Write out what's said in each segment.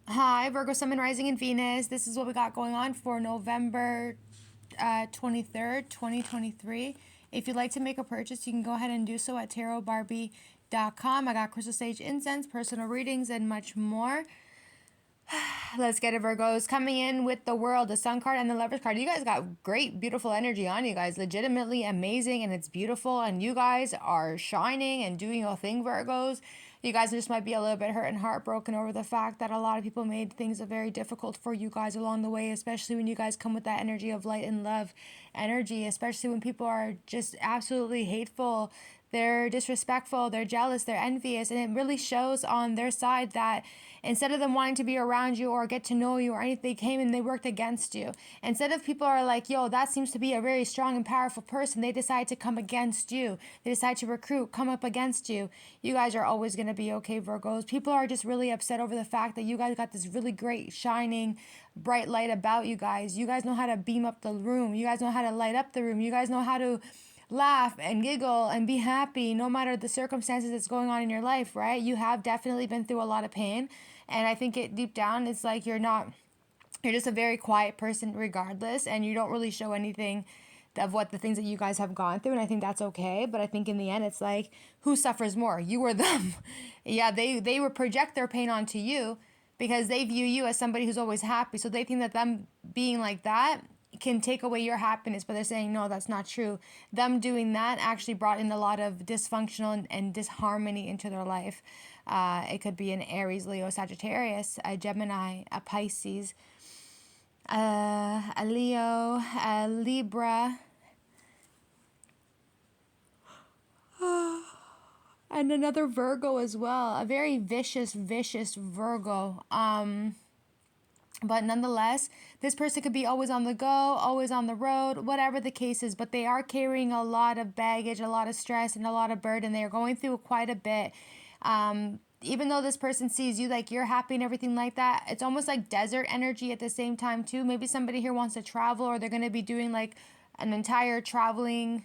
Hi, Virgo, Sun, Rising, and Venus. This is what we got going on for November 23rd, 2023. If you'd like to make a purchase, you can go ahead and do so at tarotbarbiecom. I got crystal sage incense, personal readings, and much more. Let's get it, Virgos. Coming in with the World, the Sun card, and the Lovers card. You guys got great, beautiful energy on you guys. Legitimately amazing, and it's beautiful. And you guys are shining and doing your thing, Virgos. You guys just might be a little bit hurt and heartbroken over the fact that a lot of people made things very difficult for you guys along the way, especially when you guys come with that energy of light and love energy, especially when people are just absolutely hateful. They're disrespectful, they're jealous, they're envious, and it really shows on their side that instead of them wanting to be around you or get to know you or anything, they came and they worked against you. Instead of people are like, yo, that seems to be a very strong and powerful person, they decide to come against you. They decide to recruit, come up against you. You guys are always going to be okay, Virgos. People are just really upset over the fact that you guys got this really great, shining, bright light about you guys. You guys know how to beam up the room. You guys know how to light up the room. You guys know how to laugh and giggle and be happy no matter the circumstances that's going on in your life, right? You have definitely been through a lot of pain, and I think it deep down it's like you're just a very quiet person regardless, and you don't really show anything of what the things that you guys have gone through, and I think that's okay. But I think in the end it's like, who suffers more, you or them? Yeah, they would project their pain onto you because they view you as somebody who's always happy, so they think that them being like that can take away your happiness, but they're saying no, that's not true. Them doing that actually brought in a lot of dysfunctional and disharmony into their life. It could be an Aries, Leo, Sagittarius, a Gemini, a Pisces, a Leo, a Libra, and another Virgo as well. A very vicious, vicious Virgo. But nonetheless, this person could be always on the go, always on the road, whatever the case is. But they are carrying a lot of baggage, a lot of stress, and a lot of burden. They are going through quite a bit. Even though this person sees you like you're happy and everything like that, it's almost like desert energy at the same time too. Maybe somebody here wants to travel, or they're going to be doing like an entire traveling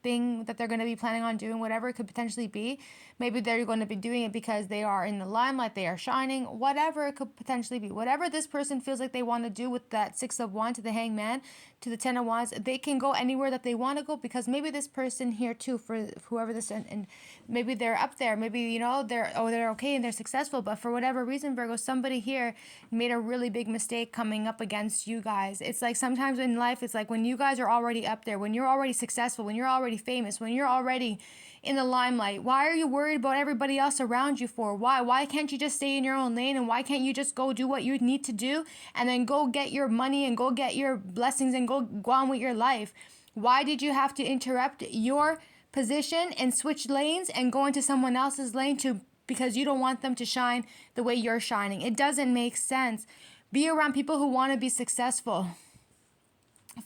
thing that they're going to be planning on doing, whatever it could potentially be. Maybe they're going to be doing it because they are in the limelight, they are shining, whatever it could potentially be. Whatever this person feels like they want to do with that Six of Wands to the Hangman to the Ten of Wands, they can go anywhere that they want to go, because maybe this person here too, for whoever this, and maybe they're up there, maybe, you know, they're okay and they're successful, but for whatever reason, Virgo, somebody here made a really big mistake coming up against you guys. It's like sometimes in life, it's like when you guys are already up there, when you're already successful, when you're already famous, when you're already in the limelight, why are you worried about everybody else around you for? Why can't you just stay in your own lane, and why can't you just go do what you need to do and then go get your money and go get your blessings and go on with your life? Why did you have to interrupt your position and switch lanes and go into someone else's lane to, because you don't want them to shine the way you're shining? It doesn't make sense. Be around people who want to be successful.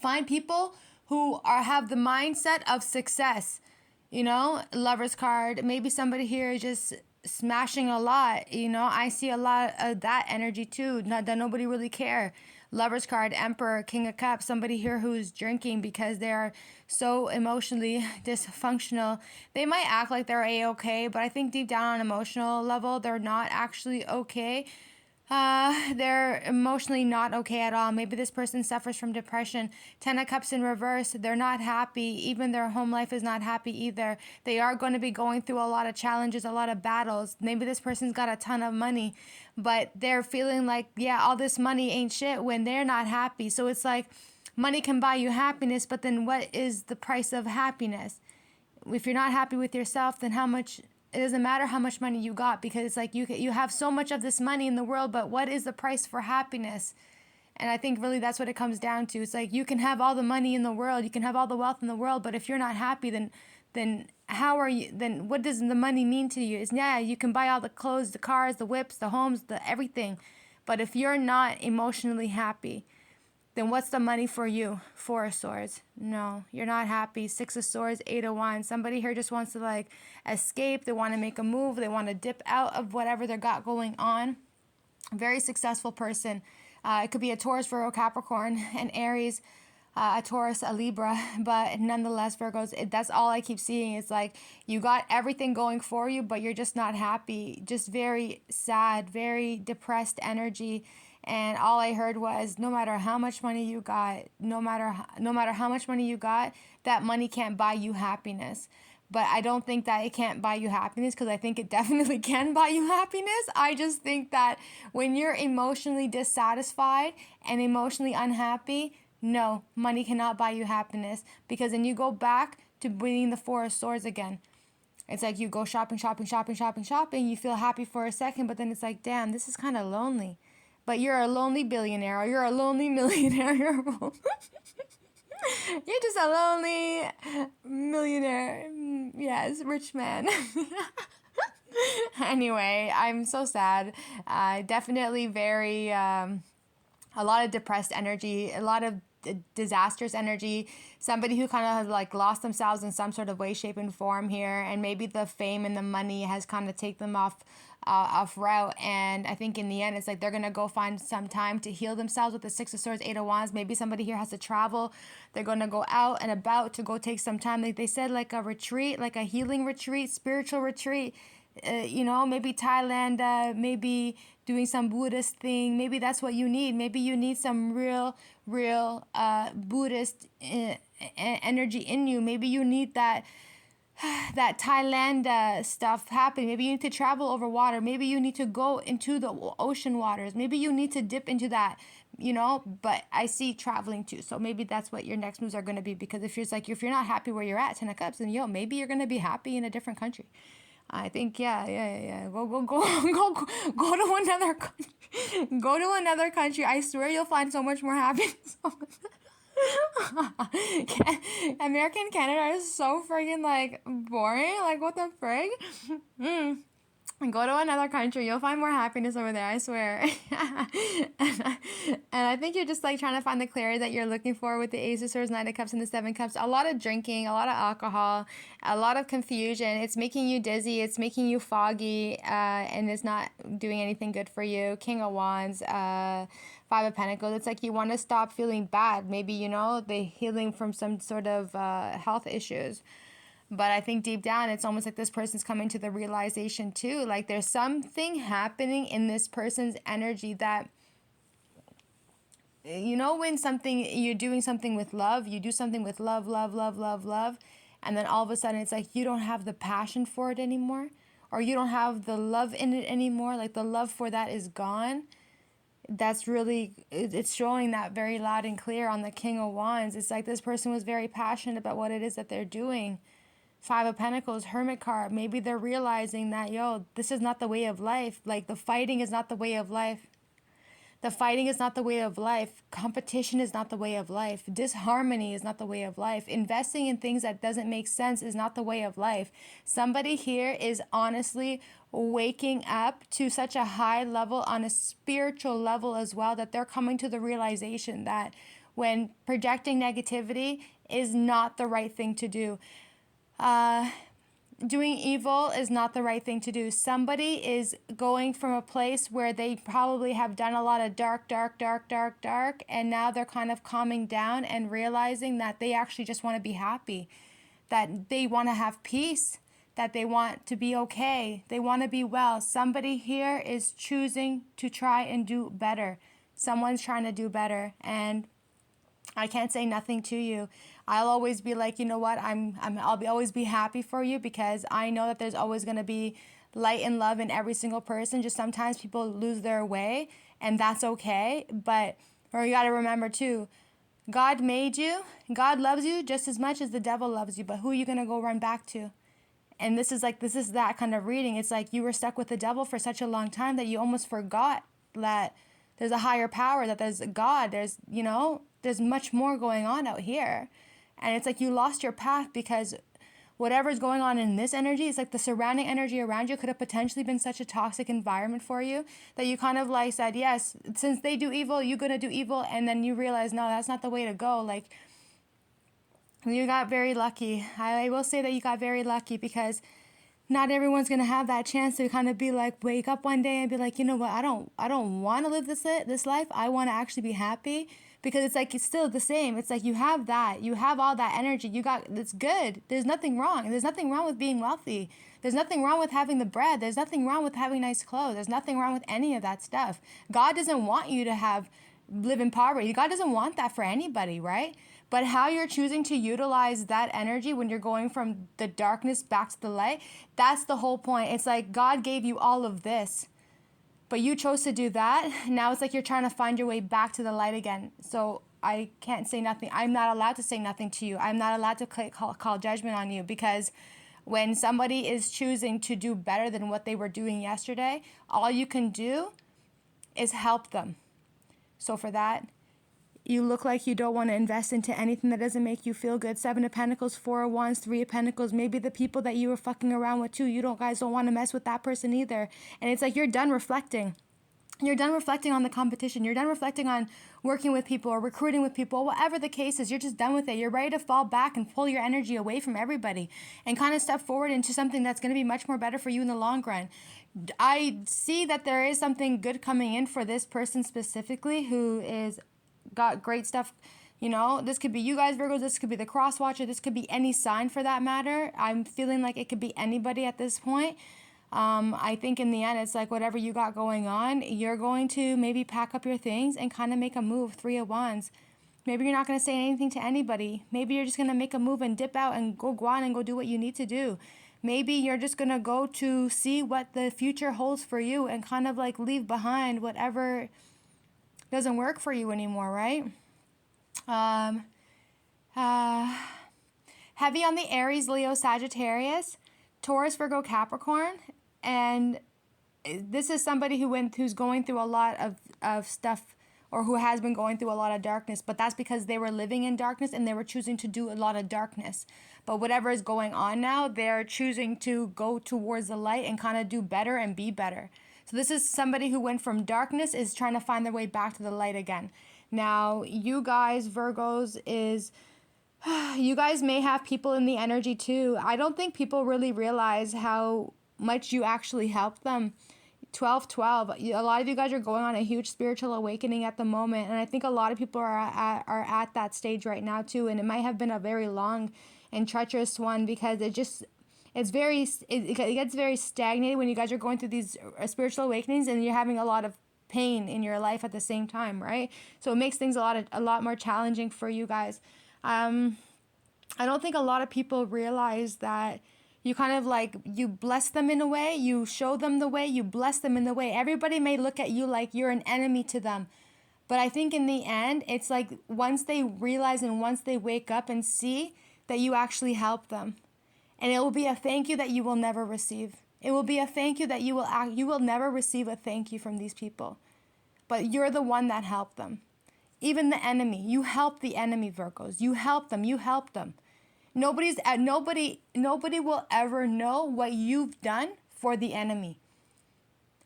Find people who have the mindset of success. You know, Lover's card, maybe somebody here is just smashing a lot. You know, I see a lot of that energy too, not that nobody really care. Lover's card, Emperor, King of Cups, somebody here who's drinking because they are so emotionally dysfunctional. They might act like they're a-okay, but I think deep down on an emotional level, they're not actually okay. They're emotionally not okay at all. Maybe this person suffers from depression. Ten of Cups in reverse. They're not happy. Even their home life is not happy either. They are going to be going through a lot of challenges, a lot of battles. Maybe this person's got a ton of money, but they're feeling like, yeah, all this money ain't shit when they're not happy. So it's like money can buy you happiness, but then what is the price of happiness? If you're not happy with yourself, then how much, it doesn't matter how much money you got, because it's like you have so much of this money in the world, but what is the price for happiness? And I think really that's what it comes down to. It's like you can have all the money in the world, you can have all the wealth in the world, but if you're not happy, then how are you, then what does the money mean to you? It's, yeah, you can buy all the clothes, the cars, the whips, the homes, the everything, but if you're not emotionally happy, then what's the money for you? Four of Swords. No, you're not happy. Six of Swords, Eight of Wands. Somebody here just wants to like escape. They want to make a move. They want to dip out of whatever they got going on. Very successful person. It could be a Taurus, Virgo, Capricorn, and Aries. a Taurus, a Libra, but nonetheless, Virgos, that's all I keep seeing. It's like you got everything going for you, but you're just not happy, just very sad, very depressed energy. And all I heard was, no matter how much money you got, no matter how much money you got, that money can't buy you happiness. But I don't think that it can't buy you happiness, because I think it definitely can buy you happiness. I just think that when you're emotionally dissatisfied and emotionally unhappy, no, money cannot buy you happiness, because then you go back to being the Four of Swords again. It's like you go shopping, shopping, shopping, shopping, shopping. You feel happy for a second, but then it's like, damn, this is kind of lonely. But you're a lonely billionaire, or you're a lonely millionaire. You're just a lonely millionaire. Yes, rich man. Anyway, I'm so sad. Definitely very, a lot of depressed energy, a lot of disastrous energy, somebody who kind of has like lost themselves in some sort of way, shape, and form here, and maybe the fame and the money has kind of taken them off route. And I think in the end, it's like they're gonna go find some time to heal themselves with the Six of Swords, Eight of Wands. Maybe somebody here has to travel. They're gonna go out and about to go take some time, like they said, like a retreat, like a healing retreat, spiritual retreat. Maybe Thailand, maybe doing some Buddhist thing. Maybe that's what you need. Maybe you need some real Buddhist energy in you. Maybe you need that Thailand stuff happening. Maybe you need to travel over water. Maybe you need to go into the ocean waters. Maybe you need to dip into that, but I see traveling too. So maybe that's what your next moves are going to be, because if you're not happy where you're at, Ten of Cups, then maybe you're going to be happy in a different country. I think, yeah. Go to another country. Go to another country. I swear you'll find so much more happiness. American Canada is so friggin' like boring. Like, what the frig? Go to another country. You'll find more happiness over there, I swear. And I think you're just like trying to find the clarity that you're looking for with the Ace of Swords, Nine of Cups, and the Seven of Cups. A lot of drinking, a lot of alcohol, a lot of confusion. It's making you dizzy. It's making you foggy, and it's not doing anything good for you. King of Wands, Five of Pentacles. It's like you want to stop feeling bad. Maybe, the healing from some sort of health issues. But I think deep down, it's almost like this person's coming to the realization too. Like there's something happening in this person's energy that, when you're doing something with love, you do something with love, and then all of a sudden it's like you don't have the passion for it anymore, or you don't have the love in it anymore. Like the love for that is gone. That's really, it's showing that very loud and clear on the King of Wands. It's like this person was very passionate about what it is that they're doing. Five of Pentacles, Hermit card. Maybe they're realizing that, this is not the way of life. Like the fighting is not the way of life. The fighting is not the way of life. Competition is not the way of life. Disharmony is not the way of life. Investing in things that doesn't make sense is not the way of life. Somebody here is honestly waking up to such a high level on a spiritual level as well, that they're coming to the realization that when projecting negativity is not the right thing to do. Doing evil is not the right thing to do. Somebody is going from a place where they probably have done a lot of dark, and now they're kind of calming down and realizing that they actually just want to be happy, that they want to have peace, that they want to be okay, they want to be well. Somebody here is choosing to try and do better. Someone's trying to do better, and I can't say nothing to you. I'll always be like, you know what? I'll always be happy for you, because I know that there's always going to be light and love in every single person. Just sometimes people lose their way, and that's okay. But you got to remember too, God made you. God loves you just as much as the devil loves you. But who are you going to go run back to? And this is that kind of reading. It's like you were stuck with the devil for such a long time that you almost forgot that there's a higher power, that there's God, there's much more going on out here. And it's like you lost your path, because whatever's going on in this energy, it's like the surrounding energy around you could have potentially been such a toxic environment for you that you kind of like said, yes, since they do evil, you're going to do evil. And then you realize, no, that's not the way to go. Like, you got very lucky. I will say that you got very lucky, because not everyone's going to have that chance to kind of be like, wake up one day and be like, you know what, I don't want to live this life. I want to actually be happy. because it's like, it's still the same. It's like you have that, you have all that energy, you got, it's good. There's nothing wrong. There's nothing wrong with being wealthy. There's nothing wrong with having the bread. There's nothing wrong with having nice clothes. There's nothing wrong with any of that stuff. God doesn't want you to live in poverty. God doesn't want that for anybody, right? But how you're choosing to utilize that energy when you're going from the darkness back to the light, that's the whole point. It's like God gave you all of this, but you chose to do that. Now it's like you're trying to find your way back to the light again. So I can't say nothing. I'm not allowed to say nothing to you. I'm not allowed to call judgment on you, because when somebody is choosing to do better than what they were doing yesterday, all you can do is help them. So for that, you look like you don't want to invest into anything that doesn't make you feel good. 7 of Pentacles, 4 of Wands, 3 of Pentacles. Maybe the people that you were fucking around with too, guys don't want to mess with that person either. And it's like you're done reflecting. You're done reflecting on the competition. You're done reflecting on working with people or recruiting with people, whatever the case is. You're just done with it. You're ready to fall back and pull your energy away from everybody and kind of step forward into something that's going to be much more better for you in the long run. I see that there is something good coming in for this person specifically who is got great stuff. You know, this could be you guys, Virgos. This could be the cross watcher. This could be any sign for that matter. I'm feeling like it could be anybody at this point. I think in the end, it's like whatever you got going on, you're going to maybe pack up your things and kind of make a move. 3 of Wands. Maybe you're not going to say anything to anybody. Maybe you're just going to make a move and dip out and go on and go do what you need to do. Maybe you're just going to go to see what the future holds for you and kind of like leave behind whatever doesn't work for you anymore, right? Heavy on the Aries, Leo, Sagittarius, Taurus, Virgo, Capricorn. And this is somebody who's going through a lot of stuff, or who has been going through a lot of darkness, but that's because they were living in darkness and they were choosing to do a lot of darkness. But whatever is going on now, they're choosing to go towards the light and kind of do better and be better. So this is somebody who went from darkness, is trying to find their way back to the light again. Now, you guys, Virgos, you guys may have people in the energy too. I don't think people really realize how much you actually help them. 12-12. A lot of you guys are going on a huge spiritual awakening at the moment, and I think a lot of people are at that stage right now too. And it might have been a very long and treacherous one, because it gets very stagnated when you guys are going through these spiritual awakenings and you're having a lot of pain in your life at the same time, right? So it makes things a lot more challenging for you guys. I don't think a lot of people realize that you kind of like, you bless them in a way, you show them the way, you bless them in the way. Everybody may look at you like you're an enemy to them. But I think in the end, it's like once they realize and once they wake up and see that you actually help them. And it will be a thank you that you will never receive. It will be a thank you that you will never receive a thank you from these people. But you're the one that helped them. Even the enemy, you help the enemy, Virgos. You help them. Nobody will ever know what you've done for the enemy.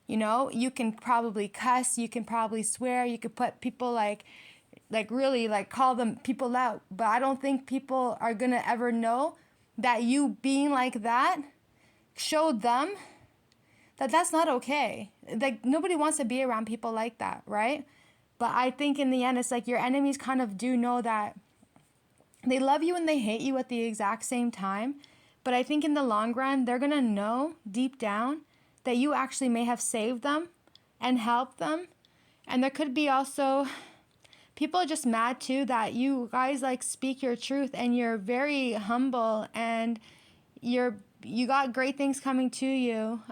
You know, you can probably cuss, you can probably swear, you could put people like really like call them people out. But I don't think people are going to ever know that you being like that showed them that that's not okay. Like nobody wants to be around people like that, right? But I think in the end, it's like your enemies kind of do know that they love you and they hate you at the exact same time. But I think in the long run, they're going to know deep down that you actually may have saved them and helped them. And there could be also people are just mad too that you guys like speak your truth and you're very humble and you got great things coming to you.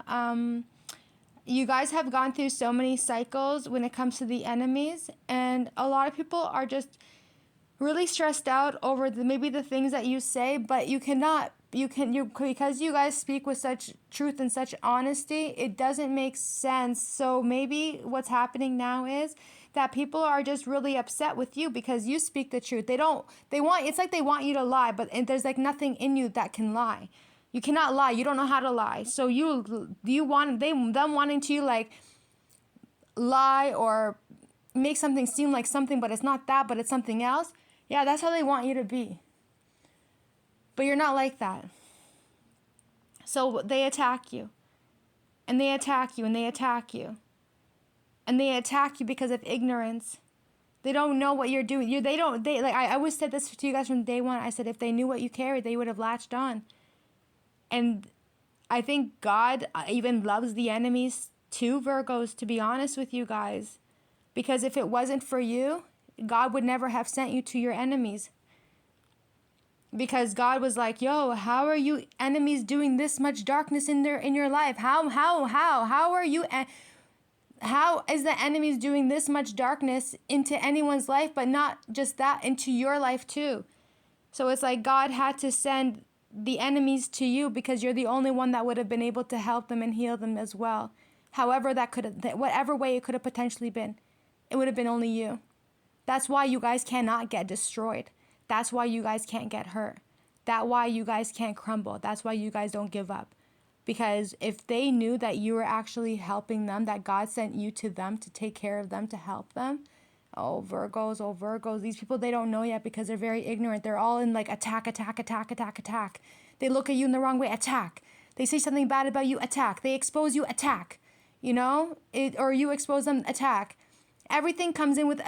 You guys have gone through so many cycles when it comes to the enemies, and a lot of people are just really stressed out over maybe the things that you say, but because you guys speak with such truth and such honesty, it doesn't make sense. So maybe what's happening now is that people are just really upset with you because you speak the truth. It's like they want you to lie, but there's like nothing in you that can lie. You cannot lie. You don't know how to lie. So them wanting to like lie or make something seem like something, but it's not that, but it's something else. Yeah, that's how they want you to be. But you're not like that. So they attack you. And they attack you and they attack you. And they attack you because of ignorance. They don't know what you're doing. I always said this to you guys from day one. I said if they knew what you carried, they would have latched on. And I think God even loves the enemies too, Virgos, to be honest with you guys. Because if it wasn't for you, God would never have sent you to your enemies. Because God was like, yo, how are you enemies doing this much darkness in your life? How are you, how is the enemies doing this much darkness into anyone's life, but not just that, into your life too? So it's like God had to send the enemies to you because you're the only one that would have been able to help them and heal them as well. However that could have, whatever way it could have potentially been, it would have been only you. That's why you guys cannot get destroyed. That's why you guys can't get hurt. That's why you guys can't crumble. That's why you guys don't give up. Because if they knew that you were actually helping them, that God sent you to them to take care of them, to help them, oh, Virgos, these people, they don't know yet because they're very ignorant. They're all in like attack. They look at you in the wrong way, attack. They say something bad about you, attack. They expose you, attack. You know, or you expose them, attack. Everything comes in with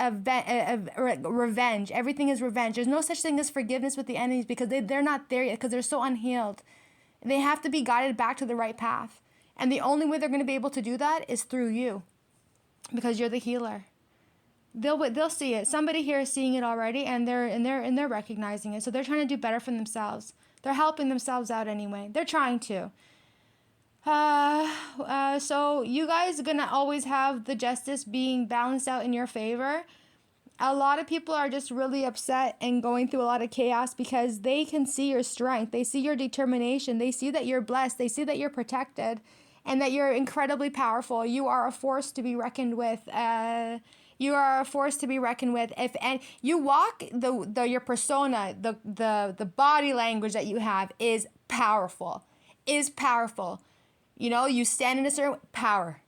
revenge. Everything is revenge. There's no such thing as forgiveness with the enemies because they're not there yet because they're so unhealed. They have to be guided back to the right path. And the only way they're going to be able to do that is through you because you're the healer. They'll see it. Somebody here is seeing it already and they're recognizing it. So they're trying to do better for themselves. They're helping themselves out anyway. They're trying to. So you guys are going to always have the justice being balanced out in your favor. A lot of people are just really upset and going through a lot of chaos because they can see your strength. They see your determination. They see that you're blessed. They see that you're protected and that you're incredibly powerful. You are a force to be reckoned with. You are a force to be reckoned with. And you walk your persona, the body language that you have is powerful. You know, you stand in a certain power.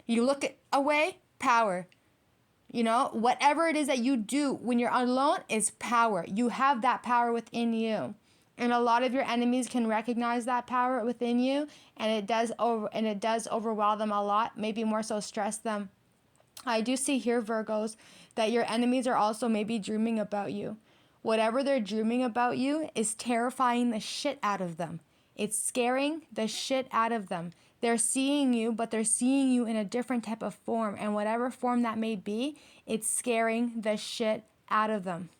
You look away, power. You know, whatever it is that you do when you're alone is power. You have that power within you. And a lot of your enemies can recognize that power within you, and it does overwhelm them a lot, maybe more so stress them. I do see here, Virgos, that your enemies are also maybe dreaming about you. Whatever they're dreaming about you is terrifying the shit out of them. It's scaring the shit out of them. They're seeing you, but they're seeing you in a different type of form. And whatever form that may be, it's scaring the shit out of them.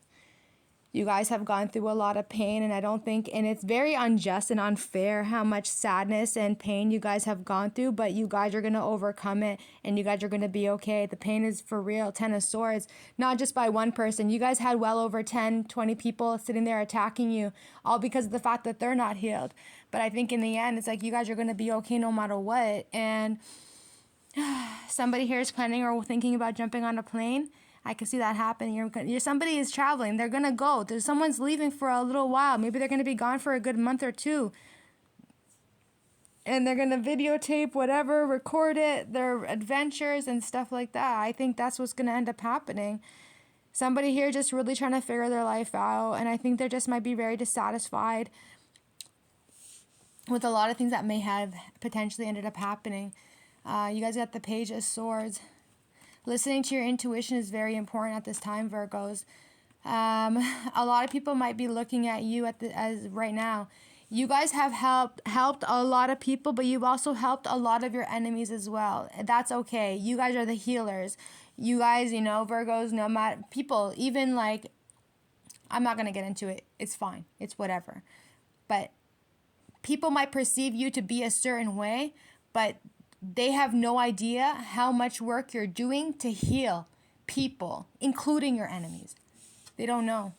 You guys have gone through a lot of pain, and it's very unjust and unfair how much sadness and pain you guys have gone through, but you guys are going to overcome it, and you guys are going to be okay. The pain is for real. 10 of Swords, not just by one person. You guys had well over 10, 20 people sitting there attacking you, all because of the fact that they're not healed. But I think in the end, it's like you guys are going to be okay no matter what. And somebody here is planning or thinking about jumping on a plane. I can see that happen. Somebody is traveling. They're going to go. Someone's leaving for a little while. Maybe they're going to be gone for a good month or two. And they're going to videotape whatever, record it, their adventures and stuff like that. I think that's what's going to end up happening. Somebody here just really trying to figure their life out. And I think they just might be very dissatisfied with a lot of things that may have potentially ended up happening. You guys got the Page of Swords. Listening to your intuition is very important at this time, Virgos. A lot of people might be looking at you as right now. You guys have helped a lot of people, but you've also helped a lot of your enemies as well. That's okay. You guys are the healers. You guys, Virgos, no matter people, even like, I'm not gonna get into it. It's fine. It's whatever. But people might perceive you to be a certain way, but they have no idea how much work you're doing to heal people, including your enemies. They don't know.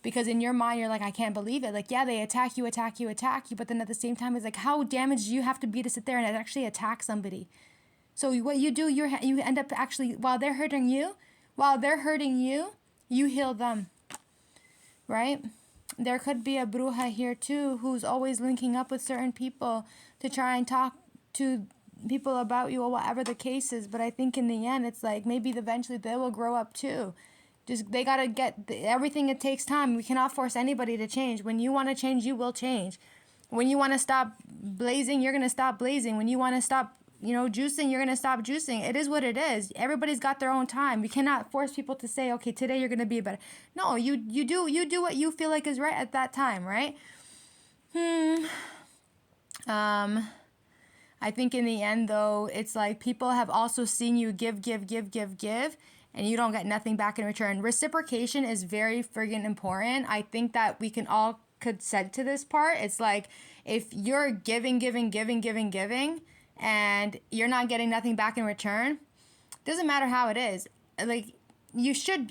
Because in your mind, you're like, I can't believe it. Like, yeah, they attack you. But then at the same time, it's like, how damaged do you have to be to sit there and actually attack somebody? So what you do, you end up actually, while they're hurting you, you heal them. Right? There could be a bruja here too, who's always linking up with certain people to try and talk to people about you or whatever the case is. But I think in the end, it's like maybe eventually they will grow up too. Just they got to get everything. It takes time. We cannot force anybody to change. When you want to change, you will change. When you want to stop blazing, you're going to stop blazing. When you want to stop juicing, you're going to stop juicing. It is what it is. Everybody's got their own time. We cannot force people to say, okay, today you're going to be better. No, you do what you feel like is right at that time, right? I think in the end, though, it's like people have also seen you give, and you don't get nothing back in return. Reciprocation is very friggin' important. I think that we can all consent to this part. It's like if you're giving, and you're not getting nothing back in return, doesn't matter how it is. Like you should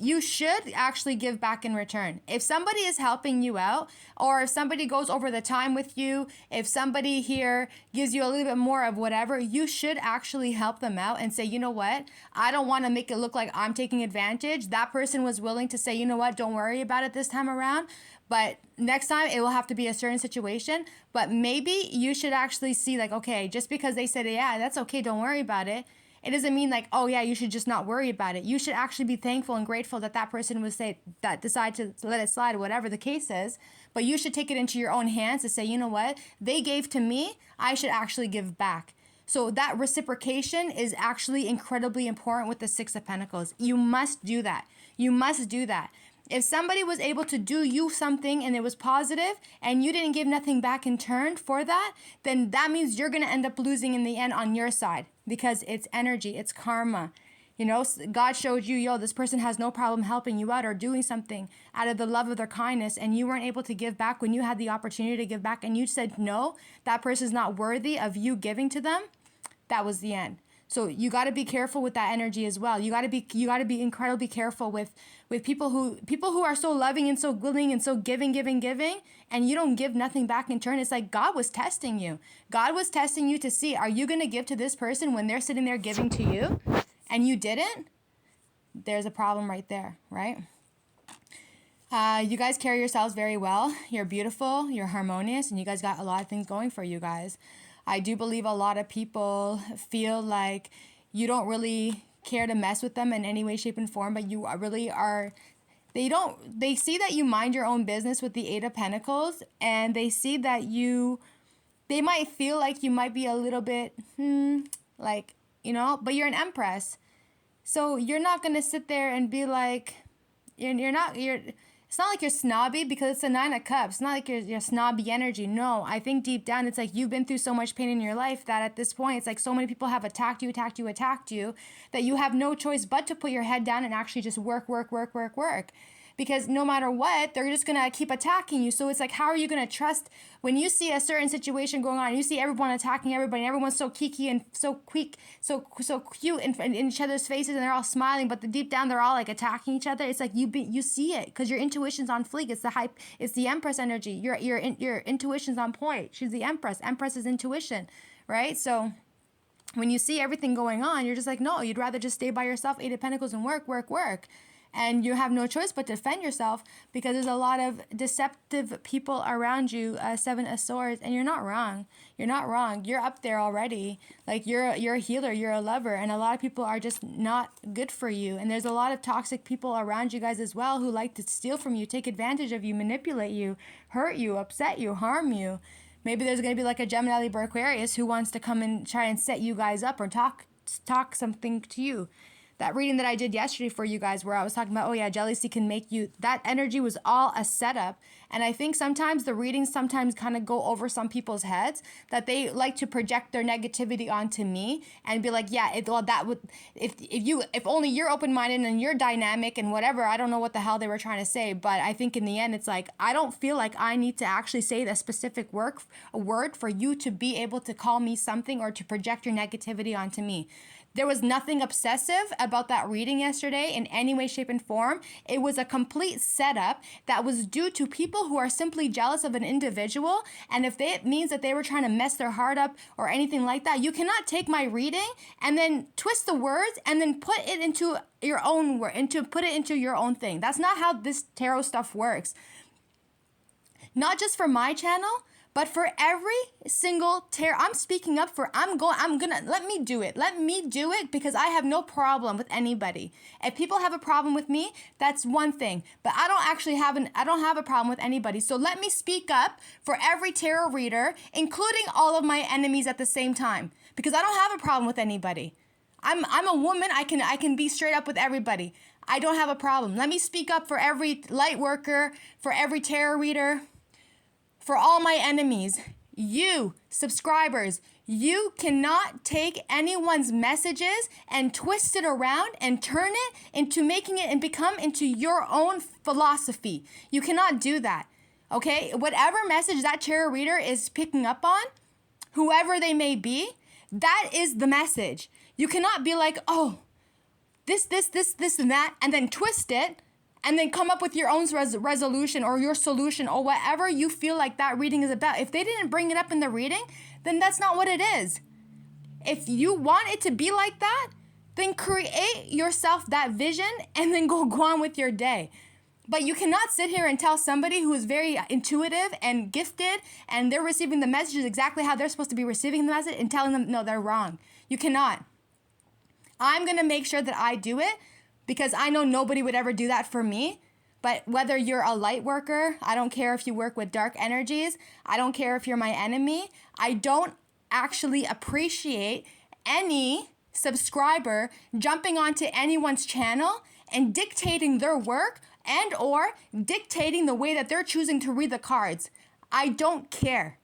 actually give back in return. If somebody is helping you out, or if somebody goes over the time with you, if somebody here gives you a little bit more of whatever, you should actually help them out and say, you know what, I don't want to make it look like I'm taking advantage. That person was willing to say, you know what, don't worry about it this time around. But next time it will have to be a certain situation. But maybe you should actually see like, okay, just because they said, yeah, that's okay, don't worry about it. It doesn't mean like, oh yeah, you should just not worry about it. You should actually be thankful and grateful that that person would say that, decide to let it slide, whatever the case is. But you should take it into your own hands to say, you know what, they gave to me, I should actually give back. So that reciprocation is actually incredibly important with the Six of Pentacles. You must do that. You must do that. If somebody was able to do you something and it was positive and you didn't give nothing back in turn for that, then that means you're going to end up losing in the end on your side, because it's energy, it's karma. God showed you, yo, this person has no problem helping you out or doing something out of the love of their kindness, and you weren't able to give back when you had the opportunity to give back, and you said, no, that person's not worthy of you giving to them. That was the end. So you got to be careful with that energy as well. You got to be incredibly careful with people who are so loving and so willing and so giving, and you don't give nothing back in turn. It's like God was testing you. God was testing you to see, are you going to give to this person when they're sitting there giving to you and you didn't? There's a problem right there, right? You guys carry yourselves very well. You're beautiful, you're harmonious, and you guys got a lot of things going for you guys. I do believe a lot of people feel like you don't really care to mess with them in any way, shape, and form, but you really are. They see that you mind your own business with the Eight of Pentacles, and they see that they might feel like you might be a little bit, but you're an Empress. So you're not going to sit there and be like, it's not like you're snobby, because it's a Nine of Cups. It's not like you're snobby energy. No, I think deep down it's like you've been through so much pain in your life that at this point it's like so many people have attacked you that you have no choice but to put your head down and actually just work. Because no matter what, they're just going to keep attacking you. So it's like, how are you going to trust when you see a certain situation going on, you see everyone attacking everybody, and everyone's so kiki and so quick, so cute in each other's faces, and they're all smiling, but deep down they're all like attacking each other. It's like you see it because your intuition's on fleek. It's the hype. It's the Empress energy. Your intuition's on point. She's the Empress. Empress is intuition, right? So when you see everything going on, you're just like, no, you'd rather just stay by yourself, Eight of Pentacles, and work. And you have no choice but to defend yourself, because there's a lot of deceptive people around you, Seven of Swords, and you're not wrong. You're up there already. Like you're a healer, you're a lover, and a lot of people are just not good for you. And there's a lot of toxic people around you guys as well who like to steal from you, take advantage of you, manipulate you, hurt you, upset you, harm you. Maybe there's going to be like a Gemini, Libra, Aquarius who wants to come and try and set you guys up or talk something to you. That reading that I did yesterday for you guys, where I was talking about, oh yeah, jealousy can make you, that energy was all a setup. And I think sometimes the readings kind of go over some people's heads, that they like to project their negativity onto me and be like, yeah, if only you're open-minded and you're dynamic and whatever, I don't know what the hell they were trying to say. But I think in the end, it's like, I don't feel like I need to actually say the specific word for you to be able to call me something or to project your negativity onto me. There was nothing obsessive about that reading yesterday in any way, shape, and form. It was a complete setup that was due to people who are simply jealous of an individual. And if it means that they were trying to mess their heart up or anything like that, you cannot take my reading and then twist the words and then put it into your own put it into your own thing. That's not how this tarot stuff works. Not just for my channel, but for every single tarot, I'm speaking up for, let me do it because I have no problem with anybody. If people have a problem with me, that's one thing, but I don't have a problem with anybody. So let me speak up for every tarot reader, including all of my enemies at the same time, because I don't have a problem with anybody. I'm a woman. I can be straight up with everybody. I don't have a problem. Let me speak up for every light worker, for every tarot reader, for all my enemies. You, subscribers, you cannot take anyone's messages and twist it around and turn it into making it and become into your own philosophy. You cannot do that. Okay? Whatever message that tarot reader is picking up on, whoever they may be, that is the message. You cannot be like, oh, this, and that, and then twist it, and then come up with your own resolution or your solution or whatever you feel like that reading is about. If they didn't bring it up in the reading, then that's not what it is. If you want it to be like that, then create yourself that vision and then go on with your day. But you cannot sit here and tell somebody who is very intuitive and gifted and they're receiving the messages exactly how they're supposed to be receiving the message and telling them, no, they're wrong. You cannot. I'm going to make sure that I do it because I know nobody would ever do that for me. But whether you're a light worker, I don't care if you work with dark energies, I don't care if you're my enemy, I don't actually appreciate any subscriber jumping onto anyone's channel and dictating their work and or dictating the way that they're choosing to read the cards. I don't care.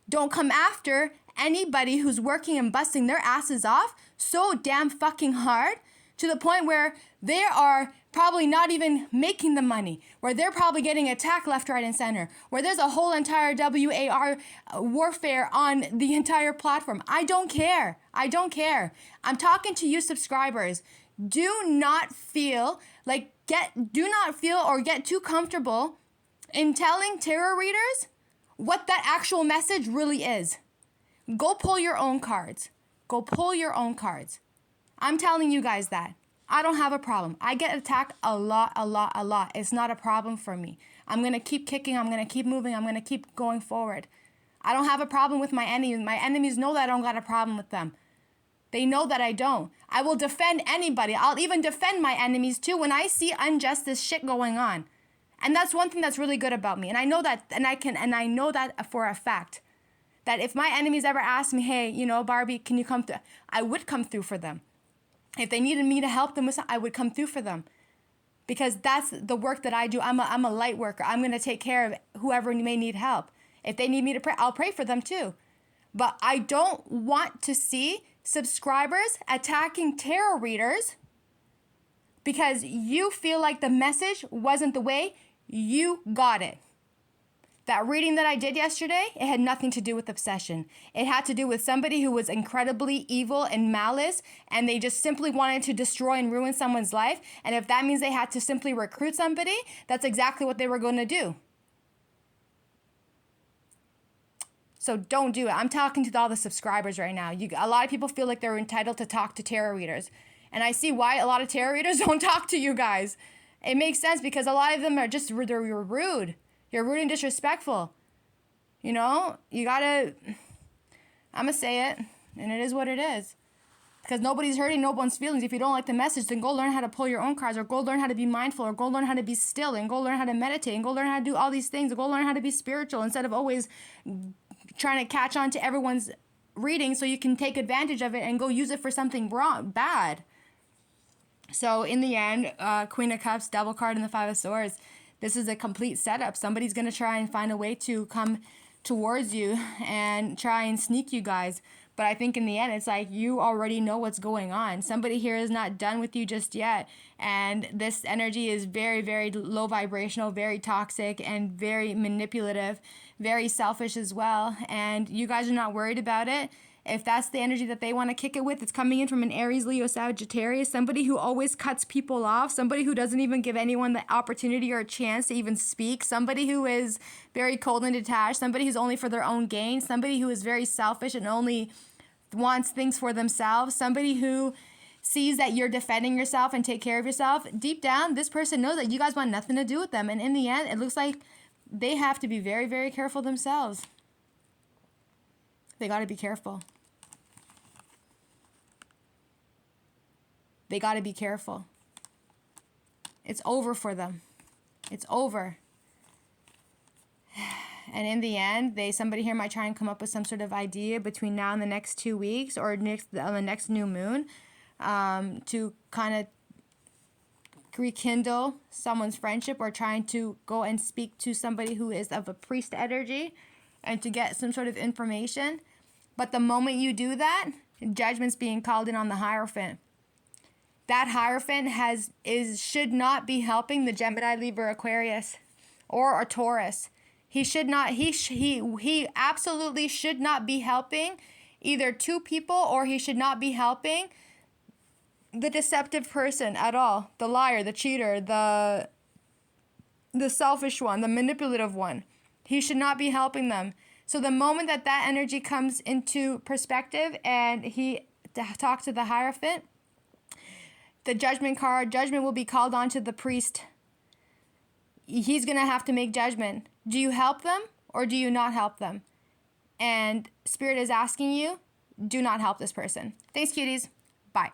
Don't come after anybody who's working and busting their asses off so damn fucking hard to the point where they are probably not even making the money, where they're probably getting attacked left, right, and center, where there's a whole entire WAR warfare on the entire platform. I don't care. I don't care. I'm talking to you subscribers. Do not feel or get too comfortable in telling tarot readers what that actual message really is. Go pull your own cards. Go pull your own cards. I'm telling you guys that. I don't have a problem. I get attacked a lot. It's not a problem for me. I'm going to keep kicking. I'm going to keep moving. I'm going to keep going forward. I don't have a problem with my enemies. My enemies know that I don't got a problem with them. They know that I don't. I will defend anybody. I'll even defend my enemies too when I see injustice shit going on. And that's one thing that's really good about me. And I know that, and I know that for a fact. That if my enemies ever asked me, hey, Barbie, can you come through? I would come through for them. If they needed me to help them with something, I would come through for them. Because that's the work that I do. I'm a light worker. I'm going to take care of whoever may need help. If they need me to pray, I'll pray for them too. But I don't want to see subscribers attacking tarot readers because you feel like the message wasn't the way you got it. That reading that I did yesterday, it had nothing to do with obsession. It had to do with somebody who was incredibly evil and malice, and they just simply wanted to destroy and ruin someone's life. And if that means they had to simply recruit somebody, that's exactly what they were going to do. So don't do it. I'm talking to all the subscribers right now. A lot of people feel like they're entitled to talk to tarot readers. And I see why a lot of tarot readers don't talk to you guys. It makes sense because a lot of them are just, they're rude. You're rude and disrespectful. You gotta, I'm gonna say it, and it is what it is. Because nobody's hurting no one's feelings. If you don't like the message, then go learn how to pull your own cards, or go learn how to be mindful, or go learn how to be still, and go learn how to meditate, and go learn how to do all these things, or go learn how to be spiritual instead of always trying to catch on to everyone's reading so you can take advantage of it and go use it for something bad. So in the end, Queen of Cups, Devil card, and the Five of Swords. This is a complete setup. Somebody's going to try and find a way to come towards you and try and sneak you guys. But I think in the end, it's like you already know what's going on. Somebody here is not done with you just yet. And this energy is very, very low vibrational, very toxic, and very manipulative, very selfish as well. And you guys are not worried about it. If that's the energy that they want to kick it with, it's coming in from an Aries, Leo, Sagittarius, somebody who always cuts people off, somebody who doesn't even give anyone the opportunity or a chance to even speak, somebody who is very cold and detached, somebody who's only for their own gain, somebody who is very selfish and only wants things for themselves, somebody who sees that you're defending yourself and take care of yourself. Deep down, this person knows that you guys want nothing to do with them. And in the end, it looks like they have to be very, very careful themselves. They got to be careful. They got to be careful. It's over for them. It's over. And in the end, somebody here might try and come up with some sort of idea between now and the next 2 weeks, or on the next new moon, to kind of rekindle someone's friendship, or trying to go and speak to somebody who is of a priest energy and to get some sort of information. But the moment you do that, judgment's being called in on the Hierophant. That Hierophant should not be helping the Gemini, Libra, Aquarius, or a Taurus. He should not. He absolutely should not be helping either two people, or he should not be helping the deceptive person at all. The liar, the cheater, the selfish one, the manipulative one. He should not be helping them. So the moment that energy comes into perspective and he talks to the Hierophant, the judgment will be called on to the priest. He's going to have to make judgment. Do you help them or do you not help them? And Spirit is asking you, do not help this person. Thanks, cuties. Bye.